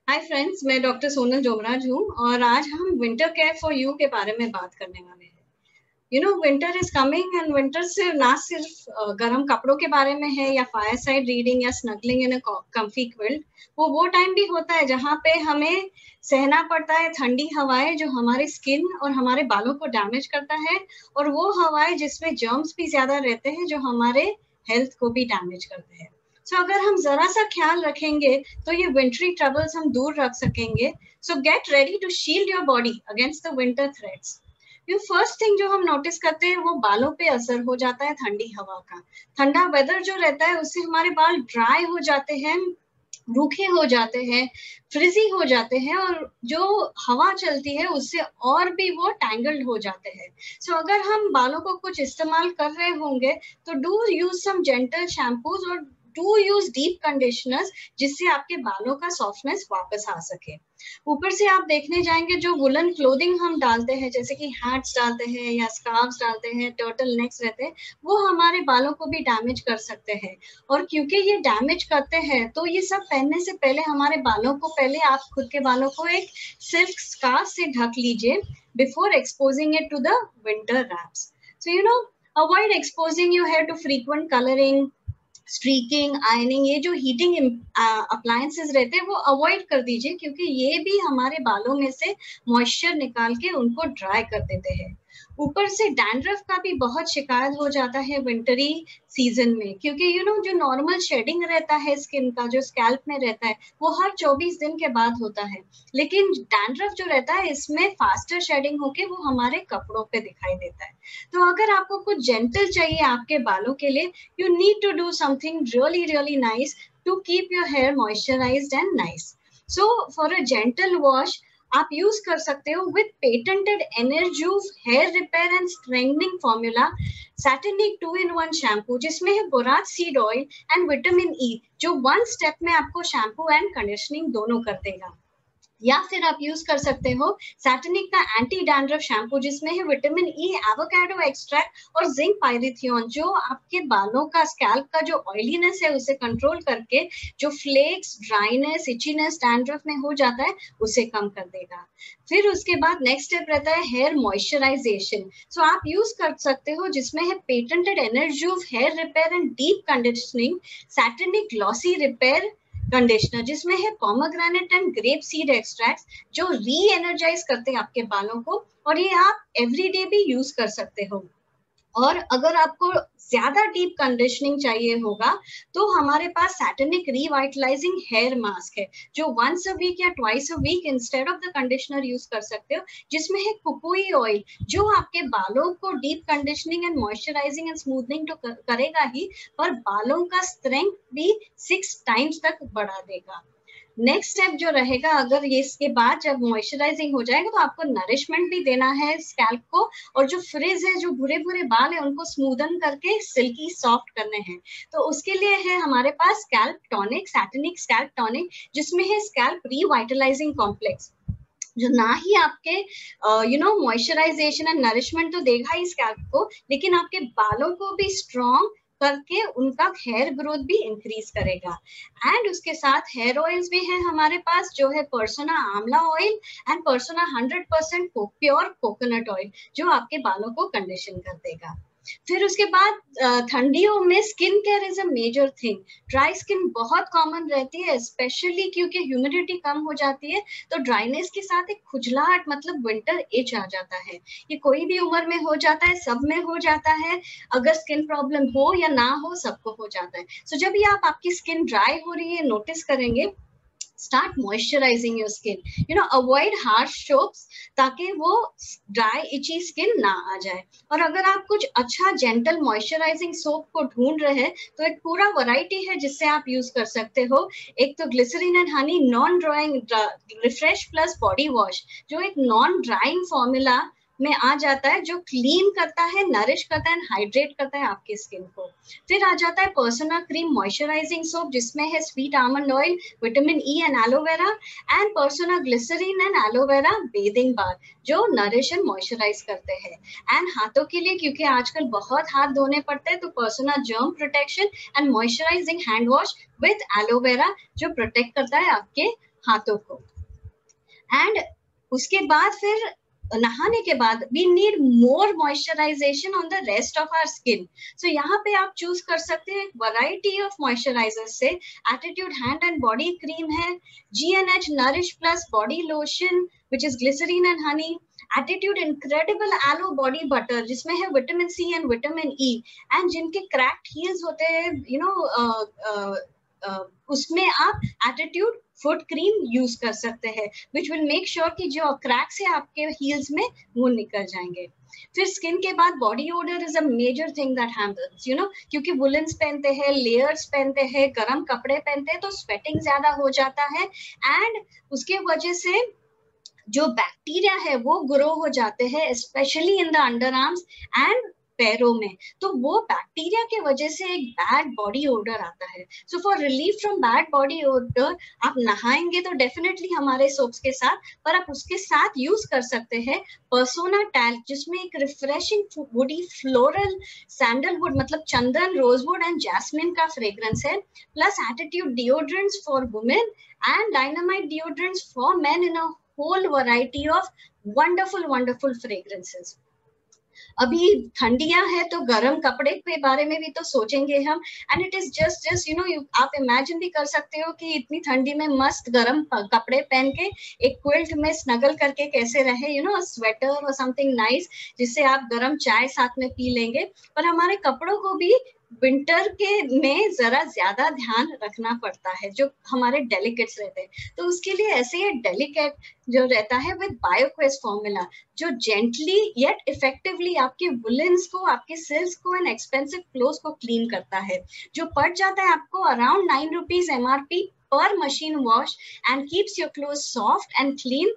Hi friends, मैं doctor Sonal डोमराज हूँ और आज हम विंटर केयर फॉर यू के बारे में बात करने वाले हैं। Winter is coming and winter से ना सिर्फ गर्म कपड़ों के बारे में है या फायर साइड रीडिंग या स्नगलिंग इन कम्फी क्विल्ट। वो टाइम भी होता है जहाँ पे हमें सहना पड़ता है ठंडी हवाएं जो हमारी स्किन और हमारे बालों को डैमेज करता है, और वो हवाएं जिसमें जर्म्स भी ज्यादा रहते हैं जो हमारे हेल्थ को भी डैमेज करते हैं। अगर हम जरा सा ख्याल रखेंगे तो ये विंटरी ट्रबल्स हम दूर रख सकेंगे। Get ready to shield your body against the winter threats. ये फर्स्ट थिंग जो हम नोटिस करते हैं वो बालों पे असर हो जाता है ठंडी हवा का। ठंडा वेदर जो रहता है उससे हमारे बाल ड्राई हो जाते हैं, रूखे हो जाते हैं, फ्रिजी हो जाते हैं, और जो हवा चलती है उससे और भी वो टैंगल्ड हो जाते हैं। अगर हम बालों को कुछ इस्तेमाल कर रहे होंगे तो do use some gentle shampoos और डू यूज डीप कंडीशनर्स जिससे आपके बालों का सॉफ्टनेस वापस आ सके। ऊपर से आप देखने जाएंगे जो वुलन क्लोथिंग हम डालते हैं, जैसे कि हैट्स डालते हैं या स्कार्फ्स डालते हैं, टर्टल नेक्स रहते हैं, वो हमारे बालों को भी डैमेज कर सकते हैं। और क्योंकि ये डैमेज करते हैं तो ये सब पहनने से पहले हमारे बालों को, पहले आप खुद के बालों को एक सिल्क स्कार्फ से ढक लीजिए before exposing it to the winter wraps. Avoid exposing your hair to frequent colouring, streaking, ironing, ये जो हीटिंग अप्लायंसेस रहते हैं वो अवॉइड कर दीजिए, क्योंकि ये भी हमारे बालों में से मॉइस्चर निकाल के उनको ड्राई कर देते हैं। ऊपर से डैंड्रफ का भी बहुत शिकायत हो जाता है विंटरी सीजन में, क्योंकि जो नॉर्मल शेडिंग रहता है स्किन का, जो स्कैल्प में रहता है, वो हर 24 दिन के बाद होता है। लेकिन डैंड्रफ जो रहता है इसमें फास्टर शेडिंग होके वो हमारे कपड़ों पे दिखाई देता है। तो अगर आपको कुछ जेंटल चाहिए आपके बालों के लिए, you need to do something really nice to keep your hair moisturized and nice. So for a gentle wash आप यूज कर सकते हो with patented Enerjuve hair repair and strengthening formula Satinique 2-in-1 shampoo, जिसमें है borage seed oil and vitamin E, जो one step में आपको shampoo and conditioning दोनों कर देगा। या फिर आप यूज कर सकते हो सैटिनिक का एंटी डैंड्रफ शैम्पू, जिसमें है विटामिन ई, एवोकाडो एक्सट्रैक्ट और जिंक पायरिथियोन, जो आपके बालों का, स्कैल्प का जो ऑयलीनेस है उसे कंट्रोल करके जो फ्लेक्स, ड्राइनेस, इचीनेस डैंड्रफ में हो जाता है उसे कम कर देगा। फिर उसके बाद नेक्स्ट स्टेप रहता है हेयर मॉइस्चराइजेशन। आप यूज कर सकते हो जिसमें है patented Enerjuve hair repair and deep conditioning Satinique glossy repair conditioner, जिसमें है pomegranate and grape seed extracts, जो री एनर्जाइज करते हैं आपके बालों को, और ये आप एवरीडे भी यूज कर सकते हो। और अगर आपको ज्यादा डीप कंडीशनिंग चाहिए होगा तो हमारे पास सैटिनिक रिवाइटलाइजिंग हेयर मास्क है, जो वंस अ वीक या twice a week instead of the conditioner use कर सकते हो, जिसमें है कुकुई ऑयल, जो आपके बालों को deep conditioning and moisturising and smoothening तो करेगा ही, पर बालों का स्ट्रेंथ भी 6 टाइम्स तक बढ़ा देगा। नेक्स्ट स्टेप जो रहेगा, अगर ये इसके बाद जब मॉइस्चराइजिंग हो जाएगा तो आपको नरिशमेंट भी देना है स्कैल्प को, और जो फ्रिज है, जो भूरे भूरे बाल है, उनको स्मूदन करके सिल्की सॉफ्ट करने हैं। तो उसके लिए है हमारे पास स्कैल्प टॉनिक, सैटिनिक स्कैल्प टॉनिक, जिसमें है स्कैल्प रिवाइटलाइजिंग कॉम्प्लेक्स, जो ना ही आपके मॉइस्चराइजेशन एंड नरिशमेंट तो देगा ही स्कैल्प को, लेकिन आपके बालों को भी स्ट्रॉन्ग करके उनका हेयर ग्रोथ भी इंक्रीज करेगा। एंड उसके साथ हेयर ऑयल्स भी है हमारे पास, जो है पर्सोना आंवला oil and persona 100% pure coconut oil, जो आपके बालों को कंडीशन कर देगा। फिर उसके बाद ठंडियों में skin care is a major thing. Dry skin बहुत कॉमन रहती है, स्पेशली क्योंकि ह्यूमिडिटी कम हो जाती है, तो ड्राइनेस के साथ एक खुजलाहट, मतलब विंटर इच आ जाता है। ये कोई भी उम्र में हो जाता है, सब में हो जाता है, अगर स्किन प्रॉब्लम हो या ना हो सबको हो जाता है। जब भी आपकी स्किन ड्राई हो रही है नोटिस करेंगे, start moisturizing your skin, avoid harsh soaps, ताकि वो ड्राई इची स्किन ना आ जाए। और अगर आप कुछ अच्छा जेंटल मॉइस्चराइजिंग सोप को ढूंढ रहे हैं तो एक पूरा वैरायटी है जिससे आप यूज कर सकते हो। एक तो glycerine and honey non drying refresh plus body wash, जो एक नॉन ड्राइंग फॉर्मूला में आ जाता है, जो क्लीन करता है, नरिश करता है, हाइड्रेट करता है आपकी स्किन को। फिर आ जाता है पर्सोना क्रीम मॉइस्चराइजिंग सोप, जिसमें है sweet almond oil, vitamin E and aloe vera, and Persona glycerine and aloe vera bathing bar, जो नरिश एंड मॉइस्चराइज करते हैं। एंड हाथों के लिए, क्योंकि आजकल बहुत हाथ धोने पड़ते हैं, तो persona germ protection and moisturising hand wash with aloe vera, जो प्रोटेक्ट करता है आपके हाथों को। एंड उसके बाद फिर नहाने के बाद we need more moisturization on the rest of our skin. So यहाँ पे आप चूज कर सकते हैं वैरायटी ऑफ मॉइस्चराइजर से। Attitude hand and body cream है, GNH nourish plus body lotion which is glycerin and honey, Attitude incredible aloe body butter जिसमें है vitamin C and vitamin E, and जिनके क्रैक्ड हील्स होते हैं उसमें आप attitude foot cream use कर सकते हैं विच विल मेक श्योर कि जो क्रैक्स है आपके हील्स में वो निकल जाएंगे। फिर स्किन के बाद body odour is a major thing that happens, क्योंकि वुलन्स पहनते हैं, लेयर्स पहनते हैं, गर्म कपड़े पहनते हैं, तो स्वेटिंग ज्यादा हो जाता है एंड उसके वजह से जो बैक्टीरिया है वो ग्रो हो जाते हैं specially in the under arms and पैरों में। तो वो बैक्टीरिया के वजह से एक बैड बॉडी ओडर आता है। So for relief from bad body order आप नहाएंगे तो डेफिनेटली हमारे सोप्स के साथ, पर आप उसके साथ यूज कर सकते हैं पर्सोना टैल्क जिसमें एक रिफ्रेशिंग वुडी फ्लोरल सैंडलवुड मतलब चंदन, रोजवुड एंड जैस्मिन का फ्रेग्रेंस है, plus Attitude deodorants for women and Dynamite deodorants for men in a whole variety of wonderful fragrances. अभी ठंडियां हैं तो गर्म कपड़े के बारे में भी तो सोचेंगे हम, एंड इट इज जस्ट आप इमेजिन भी कर सकते हो कि इतनी ठंडी में मस्त गर्म कपड़े पहन के एक क्विल्ट में स्नगल करके कैसे रहे, स्वेटर और समथिंग नाइस जिससे आप गर्म चाय साथ में पी लेंगे। पर हमारे कपड़ों को भी विंटर के में जरा ज्यादा ध्यान रखना पड़ता है जो हमारे डेलिकेट्स रहते हैं, तो उसके लिए ऐसे ही डेलिकेट जो रहता है विद बायोक्वेस्ट फॉर्मूला जो जेंटली येट इफेक्टिवली आपके वुलन्स को, आपके सिल्क्स को एंड एक्सपेंसिव क्लोथ्स को क्लीन करता है, जो पड़ जाता है आपको अराउंड 9 रुपीज MRP पर machine wash and keeps your cloth soft and clean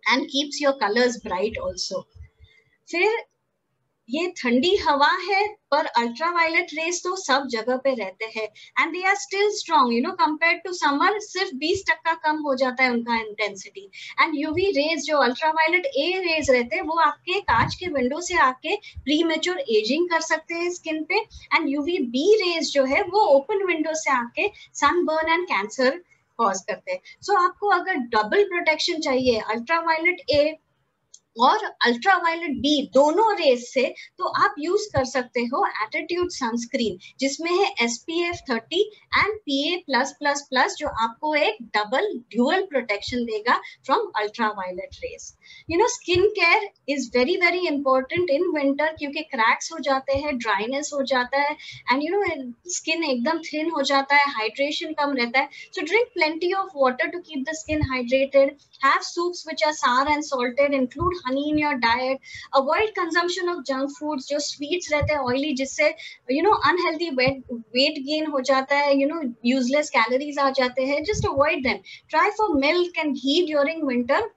and keeps your colours bright also. फिर ये ठंडी हवा है पर अल्ट्रावायलेट रेज तो सब जगह पे रहते हैं and they are still strong compared to summer, सिर्फ 20% कम हो जाता है उनका इंटेंसिटी। एंड यूवी रेज जो अल्ट्रावायलेट ए रेज रहते हैं वो आपके कांच के विंडो से आके प्रीमेच्योर एजिंग कर सकते हैं स्किन पे, एंड यूवी बी रेज जो है वो ओपन विंडो से आके सनबर्न एंड कैंसर कॉज करते हैं। सो आपको अगर डबल प्रोटेक्शन चाहिए अल्ट्रावायलेट ए और अल्ट्रावायलेट बी दोनों रेज से, तो आप यूज कर सकते हो एटीट्यूड सनस्क्रीन जिसमें है SPF 30 एंड PA+++ जो आपको एक डबल ड्यूअल प्रोटेक्शन देगा from ultraviolet rays. Skin care is very important in winter क्योंकि क्रैक्स हो जाते हैं, ड्राइनेस हो जाता है एंड स्किन एकदम थिन हो जाता है, हाइड्रेशन कम रहता है। So drink plenty of water to keep the skin hydrated, have soups which are sour and salted, include honey in your diet, avoid consumption of junk foods जो sweets रहते हैं ऑयली जिससे अनहेल्दी वेट गेन हो जाता है, useless calories आ जाते हैं, just avoid them. Try for milk and ghee during winter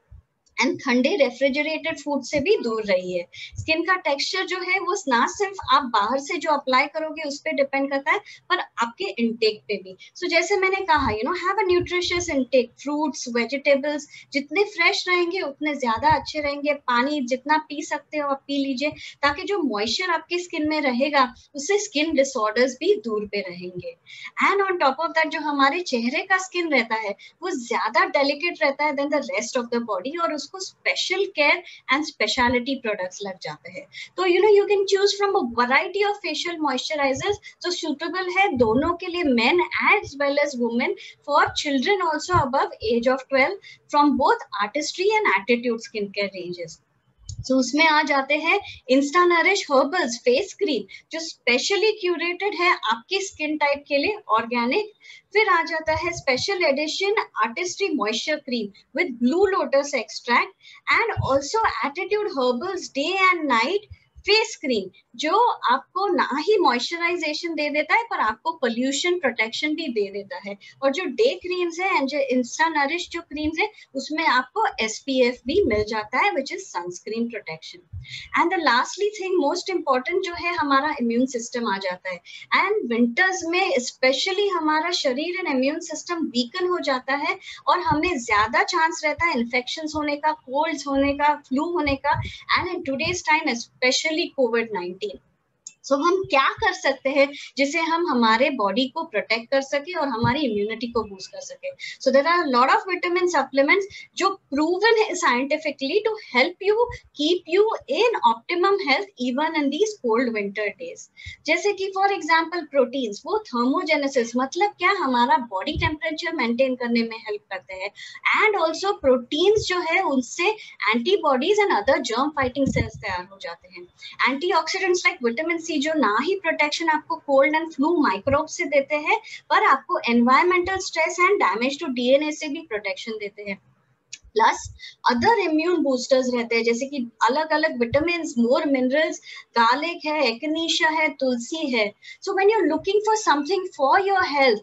and ठंडे रेफ्रिजरेटेड फूड से भी दूर रहिए। स्किन का टेक्सचर जो है वो ना सिर्फ आप बाहर से जो अप्लाई करोगे उस पर डिपेंड करता है पर आपके इंटेक पे भी। सो जैसे मैंने कहा have a nutritious intake, fruits vegetables जितने फ्रेश रहेंगे उतने ज्यादा अच्छे रहेंगे, पानी जितना पी सकते हो आप पी लीजिए ताकि जो मॉइस्चर आपकी स्किन में रहेगा उससे स्किन डिसऑर्डर्स भी दूर पे रहेंगे। And on top of that जो हमारे चेहरे का स्किन रहता है वो ज्यादा डेलिकेट रहता है then the rest of the body और उसको special care and speciality products लग जाते हैं। तो you can choose from a variety of facial moisturisers जो सूटेबल है दोनों के लिए, men as well as women, for children also above age of 12 from both Artistry and Attitude skin care ranges. तो उसमें आ जाते हैं Insta Nourish Herbals face cream जो स्पेशली क्यूरेटेड है आपकी स्किन टाइप के लिए, ऑर्गेनिक। फिर आ जाता है special edition artistry moisture cream with blue lotus extract and also attitude herbals day and night face cream जो आपको ना ही मॉइस्चराइजेशन दे देता है पर आपको पोल्यूशन प्रोटेक्शन भी दे देता है। और जो डे क्रीम्स है एंड जो इंस्टा नरिश जो क्रीम्स है उसमें आपको SPF भी मिल जाता है which is sunscreen protection. And the lastly thing most important जो है हमारा इम्यून सिस्टम आ जाता है, एंड विंटर्स में स्पेशली हमारा शरीर एंड इम्यून सिस्टम वीकन हो जाता है और हमें ज्यादा चांस रहता है इन्फेक्शन होने का, कोल्ड्स होने का, फ्लू होने का, and in today's time specially COVID-19। सो हम क्या कर सकते हैं जिससे हम हमारे बॉडी को प्रोटेक्ट कर सके और हमारी इम्यूनिटी को बूस्ट कर सके. So there are lot of vitamin supplements जो प्रूवन है scientifically to help you keep you in optimum health even in these cold winter days. जैसे कि फॉर एग्जांपल प्रोटीन्स, वो थर्मोजेनेसिस मतलब क्या, हमारा बॉडी टेम्परेचर मेंटेन करने में हेल्प करते हैं. एंड ऑल्सो प्रोटीन्स जो है उनसे antibodies and other germ fighting cells तैयार हो जाते हैं. एंटीऑक्सीडेंट्स लाइक विटामिन सी जो ना ही प्रोटेक्शन आपको कोल्ड एंड फ्लू माइक्रोब से देते हैं, पर आपको environmental stress and damage to DNA से भी प्रोटेक्शन देते हैं. प्लस अदर इम्यून बूस्टर्स रहते हैं जैसे कि अलग अलग विटामिन, मोर मिनरल्स, गार्लिक है, एक्नेशिया है, तुलसी है. So when you are looking for something for your health,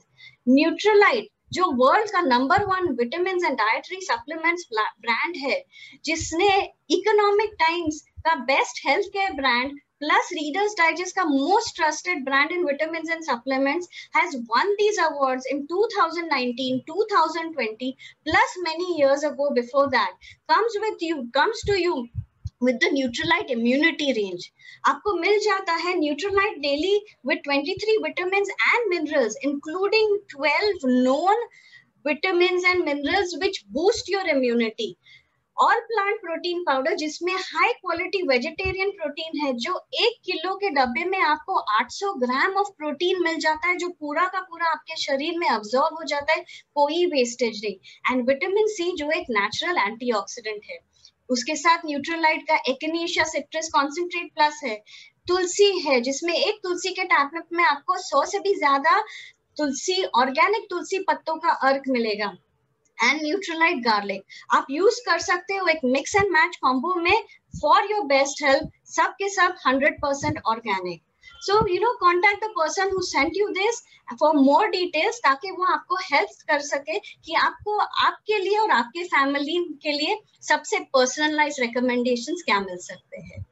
Nutrilite जो वर्ल्ड का number 1 vitamin and dietary supplements brand है, जिसने इकोनॉमिक टाइम्स का best health care brand plus Reader's Digest का most trusted brand in vitamins and supplements, has won these awards in 2019, 2020 plus many years ago before that, comes to you with the Neutralite immunity range. आपको मिल जाता है Neutralite daily with 23 vitamins and minerals including 12 known vitamins and minerals which boost your immunity. All plant protein powder जिसमें high quality vegetarian protein है, जो 1 kilo के डब्बे में आपको 800 ग्राम ऑफ प्रोटीन मिल जाता है, जो पूरा का पूरा आपके शरीर में अब्सॉर्ब हो जाता है, कोई वेस्टेज नहीं. एंड विटामिन सी जो एक नेचुरल एंटीऑक्सीडेंट है. उसके साथ न्यूट्रलाइट का एक्नेशिया सिट्रस कॉन्सेंट्रेट प्लस है. तुलसी है जिसमें एक तुलसी के टैबलेट में आपको 100 से भी ज्यादा तुलसी, ऑर्गेनिक तुलसी पत्तों का अर्क मिलेगा. एंड न्यूट्रलाइट गार्लिक आप यूज कर सकते हो एक मिक्स एंड मैच कॉम्बो में फॉर योर बेस्ट हेल्थ, सब के सब 100% organic. So you know, contact the person who sent you this for more details, ताकि वो आपको हेल्प कर सके कि आपको आपके लिए और आपके फैमिली के लिए सबसे पर्सनलाइज रिकमेंडेशंस क्या मिल सकते हैं.